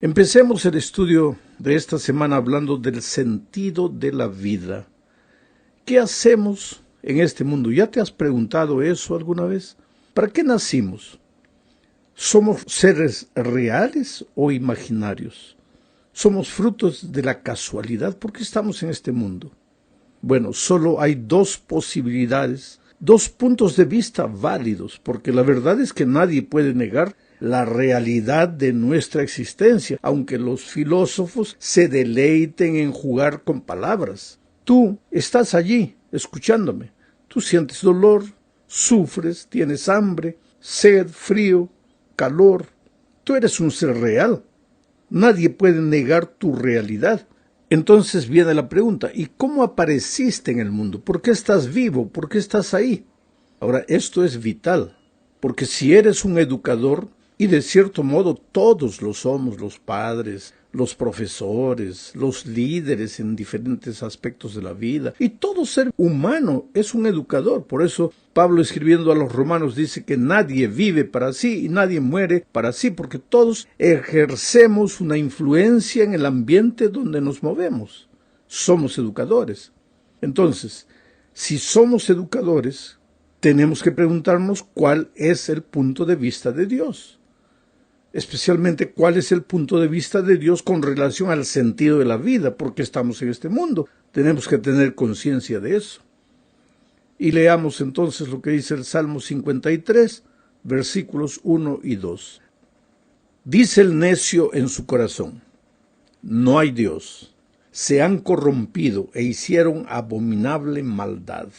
Empecemos el estudio de esta semana hablando del sentido de la vida. ¿Qué hacemos en este mundo? ¿Ya te has preguntado eso alguna vez? ¿Para qué nacimos? ¿Somos seres reales o imaginarios? ¿Somos frutos de la casualidad? ¿Por qué estamos en este mundo? Bueno, solo hay dos posibilidades, dos puntos de vista válidos, porque la verdad es que nadie puede negar la realidad de nuestra existencia, aunque los filósofos se deleiten en jugar con palabras. Tú estás allí, escuchándome. Tú sientes dolor, sufres, tienes hambre, sed, frío, calor. Tú eres un ser real. Nadie puede negar tu realidad. Entonces viene la pregunta, ¿y cómo apareciste en el mundo? ¿Por qué estás vivo? ¿Por qué estás ahí? Ahora, esto es vital, porque si eres un educador, y de cierto modo todos lo somos, los padres, los profesores, los líderes en diferentes aspectos de la vida, y todo ser humano es un educador. Por eso Pablo, escribiendo a los romanos, dice que nadie vive para sí y nadie muere para sí, porque todos ejercemos una influencia en el ambiente donde nos movemos. Somos educadores. Entonces, si somos educadores, tenemos que preguntarnos cuál es el punto de vista de Dios. Especialmente cuál es el punto de vista de Dios con relación al sentido de la vida, porque estamos en este mundo. Tenemos que tener conciencia de eso. Y leamos entonces lo que dice el Salmo 53, versículos 1 y 2. Dice el necio en su corazón: no hay Dios. Se han corrompido e hicieron abominable maldad.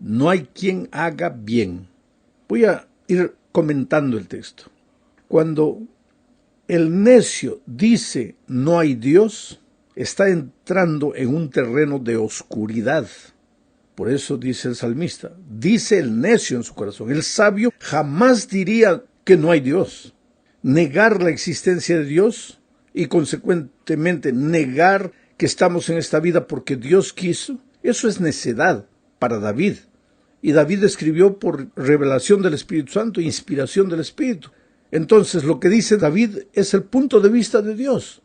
No hay quien haga bien. Voy a ir comentando el texto. Cuando el necio dice no hay Dios, está entrando en un terreno de oscuridad. Por eso dice el salmista, dice el necio en su corazón. El sabio jamás diría que no hay Dios. Negar la existencia de Dios y consecuentemente negar que estamos en esta vida porque Dios quiso, eso es necedad para David. Y David escribió por revelación del Espíritu Santo, inspiración del Espíritu. Entonces, lo que dice David es el punto de vista de Dios.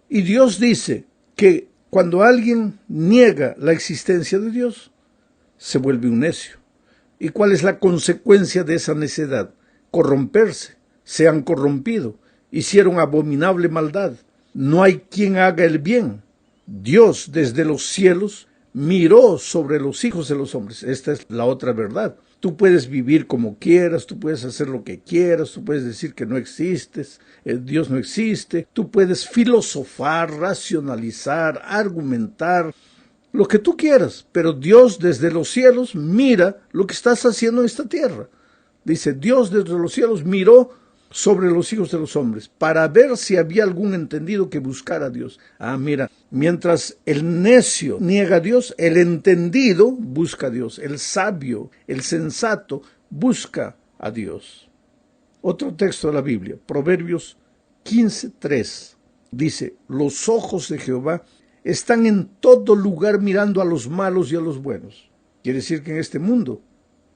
Y Dios dice que cuando alguien niega la existencia de Dios, se vuelve un necio. ¿Y cuál es la consecuencia de esa necedad? Corromperse. Se han corrompido. Hicieron abominable maldad. No hay quien haga el bien. Dios desde los cielos miró sobre los hijos de los hombres. Esta es la otra verdad. Tú puedes vivir como quieras, tú puedes hacer lo que quieras, tú puedes decir que no existes, Dios no existe, tú puedes filosofar, racionalizar, argumentar, lo que tú quieras, pero Dios desde los cielos mira lo que estás haciendo en esta tierra. Dice, Dios desde los cielos miró sobre los hijos de los hombres, para ver si había algún entendido que buscara a Dios. Mira, mientras el necio niega a Dios, el entendido busca a Dios, el sabio, el sensato busca a Dios. Otro texto de la Biblia, Proverbios 15:3, dice, los ojos de Jehová están en todo lugar mirando a los malos y a los buenos. Quiere decir que en este mundo,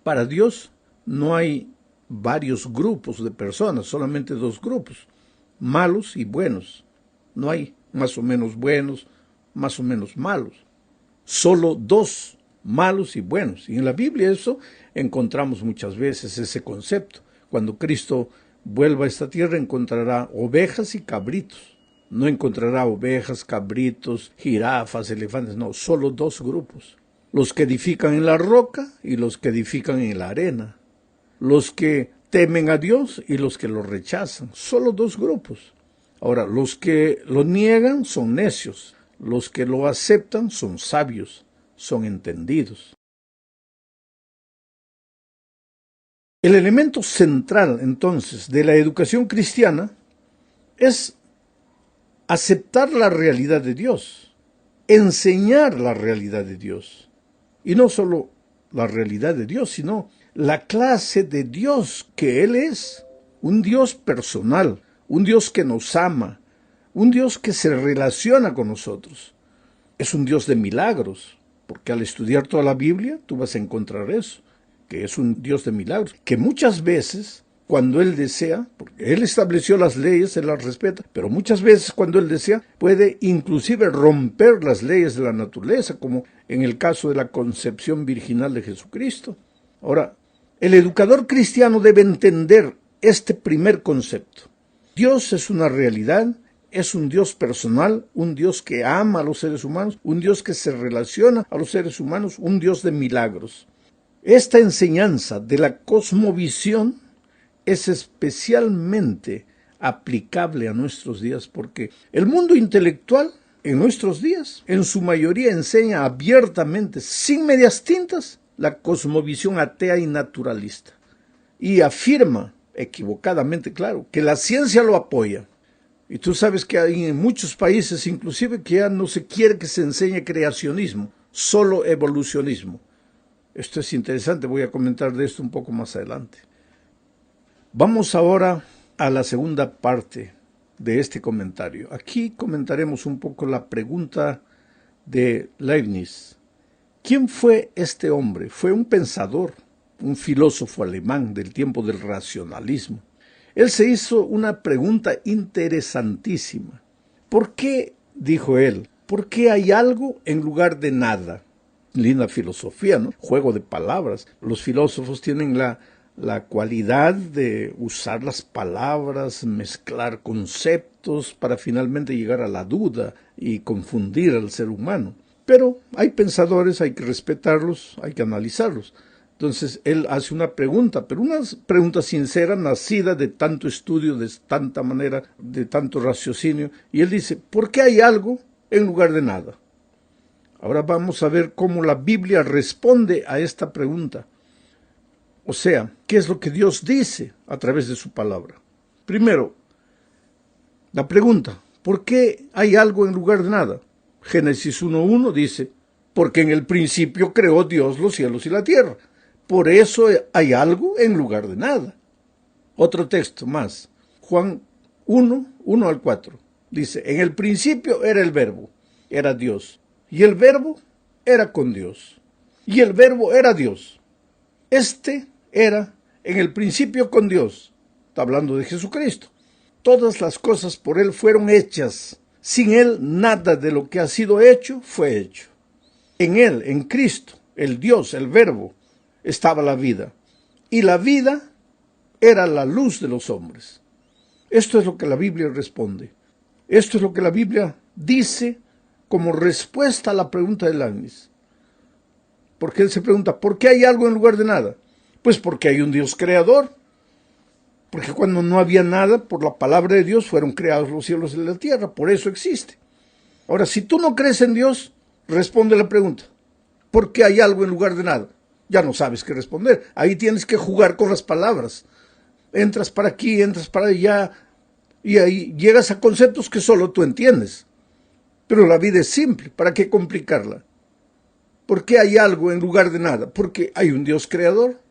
para Dios, no hay varios grupos de personas, solamente dos grupos, malos y buenos. No hay más o menos buenos, más o menos malos. Solo dos, malos y buenos. Y en la Biblia eso encontramos muchas veces ese concepto. Cuando Cristo vuelva a esta tierra encontrará ovejas y cabritos. No encontrará ovejas, cabritos, jirafas, elefantes, no, solo dos grupos. Los que edifican en la roca y los que edifican en la arena. Los que temen a Dios y los que lo rechazan. Solo dos grupos. Ahora, los que lo niegan son necios. Los que lo aceptan son sabios, son entendidos. El elemento central, entonces, de la educación cristiana es aceptar la realidad de Dios, enseñar la realidad de Dios. Y no solo la realidad de Dios, sino la clase de Dios que Él es, un Dios personal, un Dios que nos ama, un Dios que se relaciona con nosotros. Es un Dios de milagros, porque al estudiar toda la Biblia tú vas a encontrar eso, que es un Dios de milagros, que muchas veces cuando Él desea, porque Él estableció las leyes, Él las respeta, pero muchas veces cuando Él desea puede inclusive romper las leyes de la naturaleza, como en el caso de la concepción virginal de Jesucristo. Ahora, el educador cristiano debe entender este primer concepto. Dios es una realidad, es un Dios personal, un Dios que ama a los seres humanos, un Dios que se relaciona a los seres humanos, un Dios de milagros. Esta enseñanza de la cosmovisión es especialmente aplicable a nuestros días porque el mundo intelectual en nuestros días en su mayoría enseña abiertamente, sin medias tintas, la cosmovisión atea y naturalista y afirma, equivocadamente claro, que la ciencia lo apoya. Y tú sabes que hay en muchos países inclusive que ya no se quiere que se enseñe creacionismo, solo evolucionismo. Esto es interesante, voy a comentar de esto un poco más adelante. Vamos ahora a la segunda parte de este comentario. Aquí comentaremos un poco la pregunta de Leibniz. ¿Quién fue este hombre? Fue un pensador, un filósofo alemán del tiempo del racionalismo. Él se hizo una pregunta interesantísima. ¿Por qué, dijo él, por qué hay algo en lugar de nada? Linda filosofía, ¿no? Juego de palabras. Los filósofos tienen la cualidad de usar las palabras, mezclar conceptos para finalmente llegar a la duda y confundir al ser humano. Pero hay pensadores, hay que respetarlos, hay que analizarlos. Entonces él hace una pregunta, pero una pregunta sincera, nacida de tanto estudio, de tanta manera, de tanto raciocinio. Y él dice, ¿por qué hay algo en lugar de nada? Ahora vamos a ver cómo la Biblia responde a esta pregunta. O sea, ¿qué es lo que Dios dice a través de su palabra? Primero, la pregunta, ¿por qué hay algo en lugar de nada? Génesis 1:1 dice, porque en el principio creó Dios los cielos y la tierra. Por eso hay algo en lugar de nada. Otro texto más, Juan 1:1-4, dice, en el principio era el Verbo, era Dios, y el Verbo era con Dios, y el Verbo era Dios. Este era en el principio con Dios. Está hablando de Jesucristo. Todas las cosas por Él fueron hechas. Sin Él nada de lo que ha sido hecho fue hecho. En Él, en Cristo, el Dios, el Verbo, estaba la vida. Y la vida era la luz de los hombres. Esto es lo que la Biblia responde. Esto es lo que la Biblia dice como respuesta a la pregunta de Leibniz. Porque él se pregunta, ¿por qué hay algo en lugar de nada? Pues porque hay un Dios creador. Porque cuando no había nada, por la palabra de Dios fueron creados los cielos y la tierra. Por eso existe. Ahora, si tú no crees en Dios, responde la pregunta. ¿Por qué hay algo en lugar de nada? Ya no sabes qué responder. Ahí tienes que jugar con las palabras. Entras para aquí, entras para allá, y ahí llegas a conceptos que solo tú entiendes. Pero la vida es simple. ¿Para qué complicarla? ¿Por qué hay algo en lugar de nada? Porque hay un Dios creador.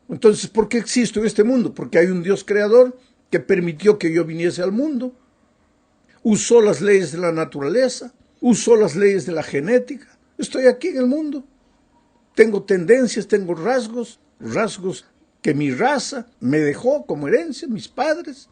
Entonces, ¿por qué existo en este mundo? Porque hay un Dios creador que permitió que yo viniese al mundo. Usó las leyes de la naturaleza, usó las leyes de la genética. Estoy aquí en el mundo. Tengo tendencias, tengo rasgos que mi raza me dejó como herencia, mis padres.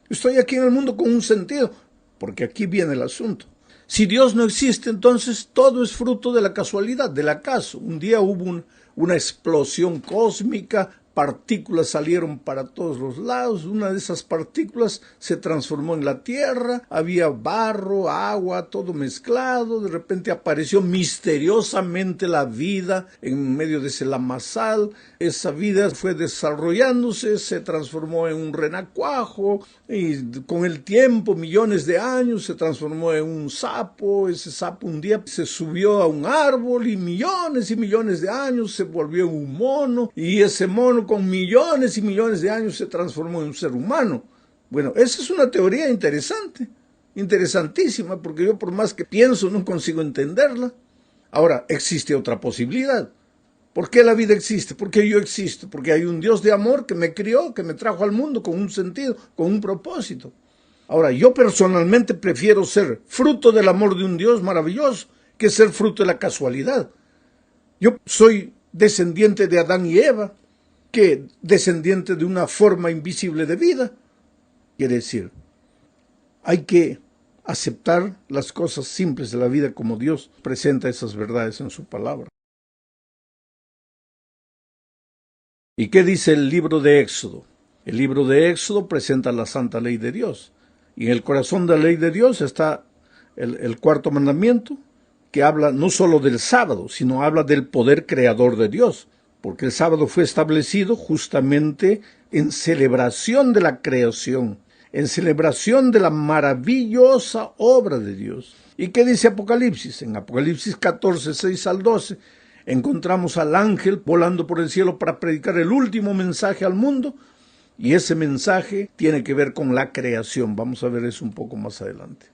Estoy aquí en el mundo con un sentido, porque aquí viene el asunto. Si Dios no existe, entonces todo es fruto de la casualidad, del acaso. Un día hubo una explosión cósmica, partículas salieron para todos los lados, una de esas partículas se transformó en la tierra, había barro, agua, todo mezclado, de repente apareció misteriosamente la vida en medio de ese lamazal, esa vida fue desarrollándose, se transformó en un renacuajo, y con el tiempo, millones de años, se transformó en un sapo, ese sapo un día se subió a un árbol y millones de años se volvió en un mono, y ese mono con millones y millones de años se transformó en un ser humano. Bueno, esa es una teoría interesante, interesantísima, porque yo por más que pienso no consigo entenderla. Ahora, existe otra posibilidad. ¿Por qué la vida existe? ¿Por qué yo existo? Porque hay un Dios de amor que me crió, que me trajo al mundo con un sentido, con un propósito. Ahora, yo personalmente prefiero ser fruto del amor de un Dios maravilloso que ser fruto de la casualidad. Yo soy descendiente de Adán y Eva. que descendiente de una forma invisible de vida. Quiere decir, hay que aceptar las cosas simples de la vida como Dios presenta esas verdades en su palabra. ¿Y qué dice el libro de Éxodo? El libro de Éxodo presenta la santa ley de Dios. Y en el corazón de la ley de Dios está el cuarto mandamiento, que habla no solo del sábado, sino habla del poder creador de Dios. Porque el sábado fue establecido justamente en celebración de la creación, en celebración de la maravillosa obra de Dios. ¿Y qué dice Apocalipsis? En Apocalipsis 14, 6 al 12, encontramos al ángel volando por el cielo para predicar el último mensaje al mundo, y ese mensaje tiene que ver con la creación. Vamos a ver eso un poco más adelante.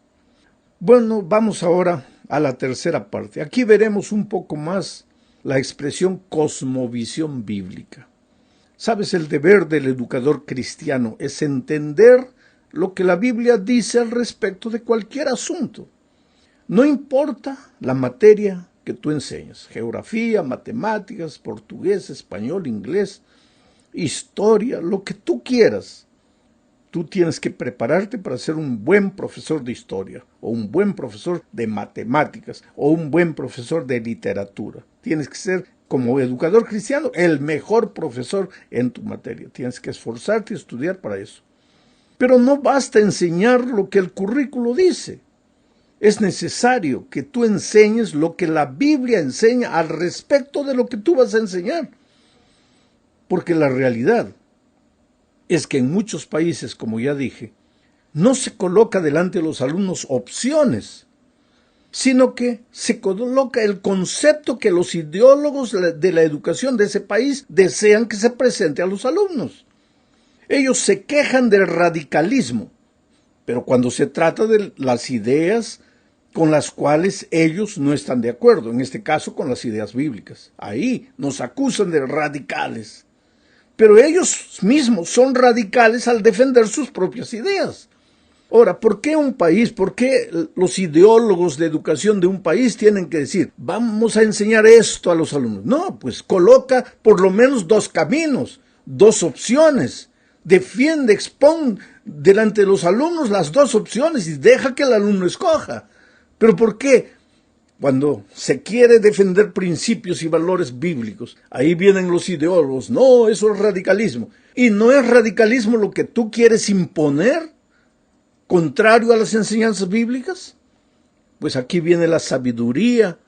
Bueno, vamos ahora a la tercera parte. Aquí veremos un poco más la expresión cosmovisión bíblica. ¿Sabes? El deber del educador cristiano es entender lo que la Biblia dice al respecto de cualquier asunto. No importa la materia que tú enseñas, geografía, matemáticas, portugués, español, inglés, historia, lo que tú quieras. Tú tienes que prepararte para ser un buen profesor de historia, o un buen profesor de matemáticas, o un buen profesor de literatura. Tienes que ser, como educador cristiano, el mejor profesor en tu materia. Tienes que esforzarte y estudiar para eso. Pero no basta enseñar lo que el currículo dice. Es necesario que tú enseñes lo que la Biblia enseña al respecto de lo que tú vas a enseñar. Porque la realidad es que en muchos países, como ya dije, no se coloca delante de los alumnos opciones, sino que se coloca el concepto que los ideólogos de la educación de ese país desean que se presente a los alumnos. Ellos se quejan del radicalismo, pero cuando se trata de las ideas con las cuales ellos no están de acuerdo, en este caso con las ideas bíblicas, ahí nos acusan de radicales. Pero ellos mismos son radicales al defender sus propias ideas. Ahora, ¿por qué un país, por qué los ideólogos de educación de un país tienen que decir, vamos a enseñar esto a los alumnos? No, pues coloca por lo menos dos caminos, dos opciones. Defiende, expone delante de los alumnos las dos opciones y deja que el alumno escoja. ¿Pero por qué? Cuando se quiere defender principios y valores bíblicos, ahí vienen los ideólogos. No, eso es radicalismo. ¿Y no es radicalismo lo que tú quieres imponer, contrario a las enseñanzas bíblicas? Pues aquí viene la sabiduría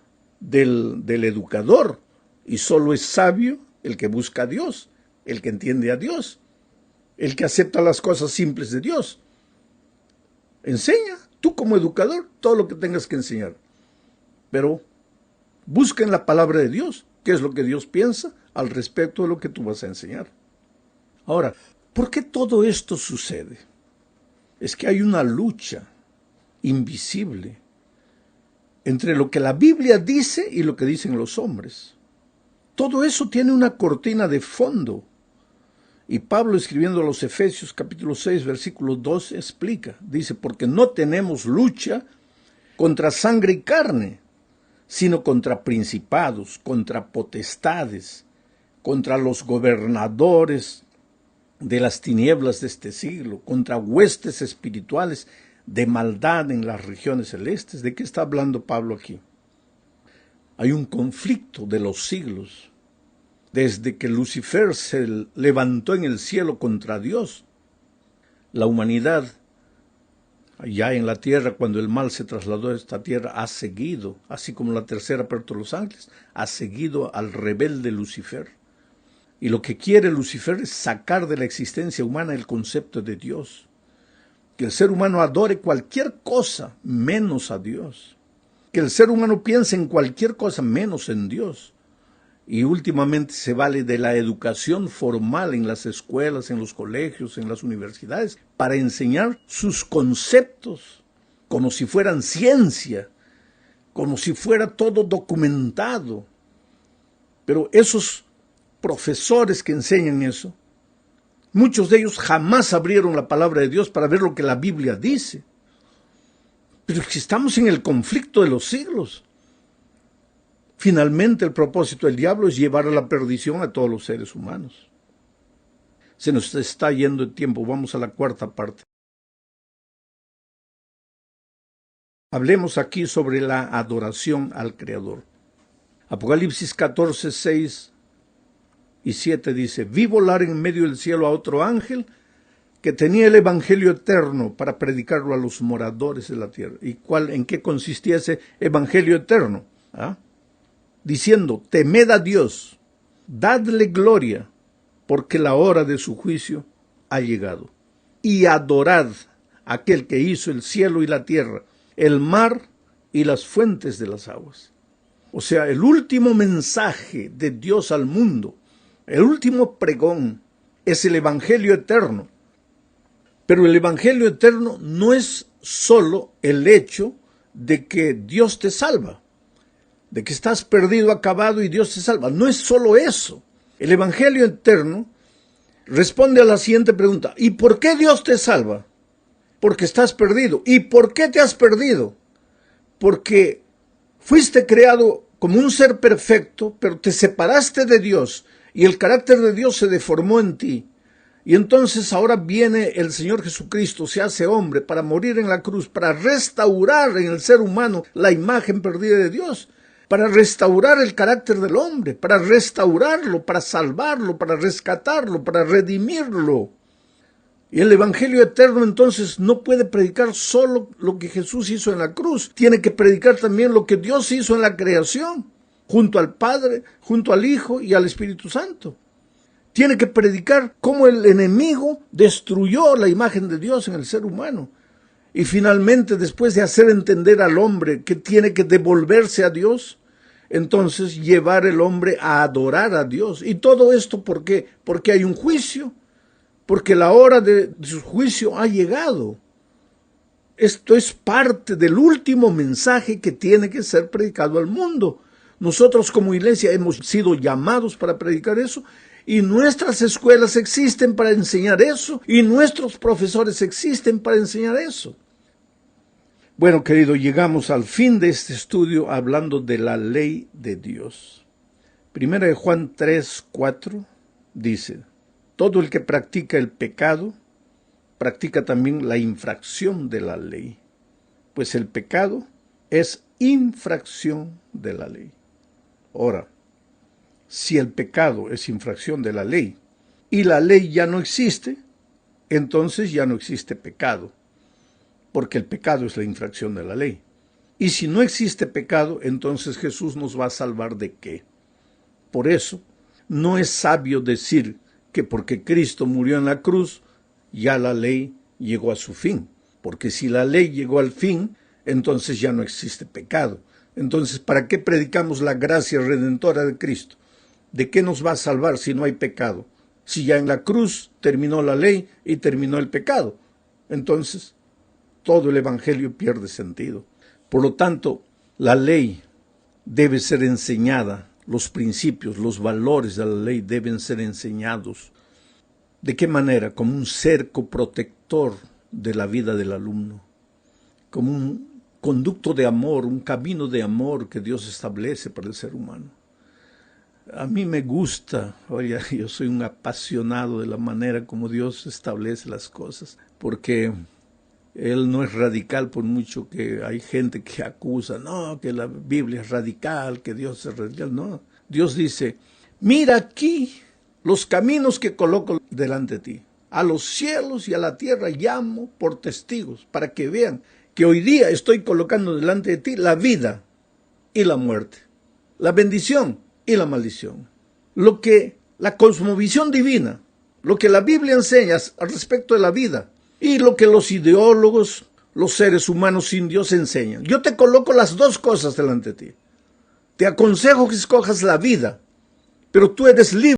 del educador. Y solo es sabio el que busca a Dios, el que entiende a Dios, el que acepta las cosas simples de Dios. Enseña, tú como educador, todo lo que tengas que enseñar. Pero busca en la palabra de Dios qué es lo que Dios piensa al respecto de lo que tú vas a enseñar. Ahora, ¿por qué todo esto sucede? Es que hay una lucha invisible entre lo que la Biblia dice y lo que dicen los hombres. Todo eso tiene una cortina de fondo. Y Pablo, escribiendo a los Efesios capítulo 6, versículo 12, explica, dice, porque no tenemos lucha contra sangre y carne, sino contra principados, contra potestades, contra los gobernadores de las tinieblas de este siglo, contra huestes espirituales de maldad en las regiones celestes. ¿De qué está hablando Pablo aquí? Hay un conflicto de los siglos, desde que Lucifer se levantó en el cielo contra Dios. La humanidad, allá en la tierra, cuando el mal se trasladó a esta tierra, ha seguido, así como la tercera parte de los ángeles, ha seguido al rebelde Lucifer. Y lo que quiere Lucifer es sacar de la existencia humana el concepto de Dios. Que el ser humano adore cualquier cosa menos a Dios. Que el ser humano piense en cualquier cosa menos en Dios. Y últimamente se vale de la educación formal en las escuelas, en los colegios, en las universidades, para enseñar sus conceptos, como si fueran ciencia, como si fuera todo documentado. Pero esos profesores que enseñan eso, muchos de ellos jamás abrieron la palabra de Dios para ver lo que la Biblia dice. Pero si estamos en el conflicto de los siglos, finalmente el propósito del diablo es llevar a la perdición a todos los seres humanos. Se nos está yendo el tiempo, vamos a la cuarta parte. Hablemos aquí sobre la adoración al Creador. Apocalipsis 14, 6 y 7 dice: vi volar en medio del cielo a otro ángel que tenía el evangelio eterno para predicarlo a los moradores de la tierra. ¿Y en qué consistía ese evangelio eterno? Diciendo: temed a Dios, dadle gloria, porque la hora de su juicio ha llegado. Y adorad a aquel que hizo el cielo y la tierra, el mar y las fuentes de las aguas. O sea, el último mensaje de Dios al mundo, el último pregón, es el evangelio eterno. Pero el evangelio eterno no es solo el hecho de que Dios te salva, de que estás perdido, acabado y Dios te salva. No es solo eso. El evangelio eterno responde a la siguiente pregunta: ¿y por qué Dios te salva? Porque estás perdido. ¿Y por qué te has perdido? Porque fuiste creado como un ser perfecto, pero te separaste de Dios y el carácter de Dios se deformó en ti. Y entonces ahora viene el Señor Jesucristo, se hace hombre para morir en la cruz, para restaurar en el ser humano la imagen perdida de Dios, para restaurar el carácter del hombre, para restaurarlo, para salvarlo, para rescatarlo, para redimirlo. Y el evangelio eterno entonces no puede predicar solo lo que Jesús hizo en la cruz, tiene que predicar también lo que Dios hizo en la creación, junto al Padre, junto al Hijo y al Espíritu Santo. Tiene que predicar cómo el enemigo destruyó la imagen de Dios en el ser humano. Y finalmente, después de hacer entender al hombre que tiene que devolverse a Dios, entonces llevar el hombre a adorar a Dios. ¿Y todo esto por qué? Porque hay un juicio. Porque la hora de su juicio ha llegado. Esto es parte del último mensaje que tiene que ser predicado al mundo. Nosotros como iglesia hemos sido llamados para predicar eso, y nuestras escuelas existen para enseñar eso, y nuestros profesores existen para enseñar eso. Bueno, querido, llegamos al fin de este estudio hablando de la ley de Dios. Primera de Juan 3, 4 dice: todo el que practica el pecado, practica también la infracción de la ley, pues el pecado es infracción de la ley. Ahora, si el pecado es infracción de la ley y la ley ya no existe, entonces ya no existe pecado, porque el pecado es la infracción de la ley. Y si no existe pecado, entonces Jesús nos va a salvar ¿de qué? Por eso, no es sabio decir que porque Cristo murió en la cruz, ya la ley llegó a su fin. Porque si la ley llegó al fin, entonces ya no existe pecado. Entonces, ¿para qué predicamos la gracia redentora de Cristo? ¿De qué nos va a salvar si no hay pecado? Si ya en la cruz terminó la ley y terminó el pecado. Entonces, todo el evangelio pierde sentido. Por lo tanto, la ley debe ser enseñada. Los principios, los valores de la ley deben ser enseñados. ¿De qué manera? Como un cerco protector de la vida del alumno, como un conducto de amor, un camino de amor que Dios establece para el ser humano. A mí me gusta, oye, yo soy un apasionado de la manera como Dios establece las cosas, porque Él no es radical, por mucho que hay gente que acusa, no, que la Biblia es radical, que Dios es radical. No, Dios dice: mira aquí los caminos que coloco delante de ti. A los cielos y a la tierra llamo por testigos, para que vean que hoy día estoy colocando delante de ti la vida y la muerte, la bendición y la maldición. Lo que la cosmovisión divina, lo que la Biblia enseña al respecto de la vida, y lo que los ideólogos, los seres humanos sin Dios enseñan. Yo te coloco las dos cosas delante de ti. Te aconsejo que escojas la vida, pero tú eres libre.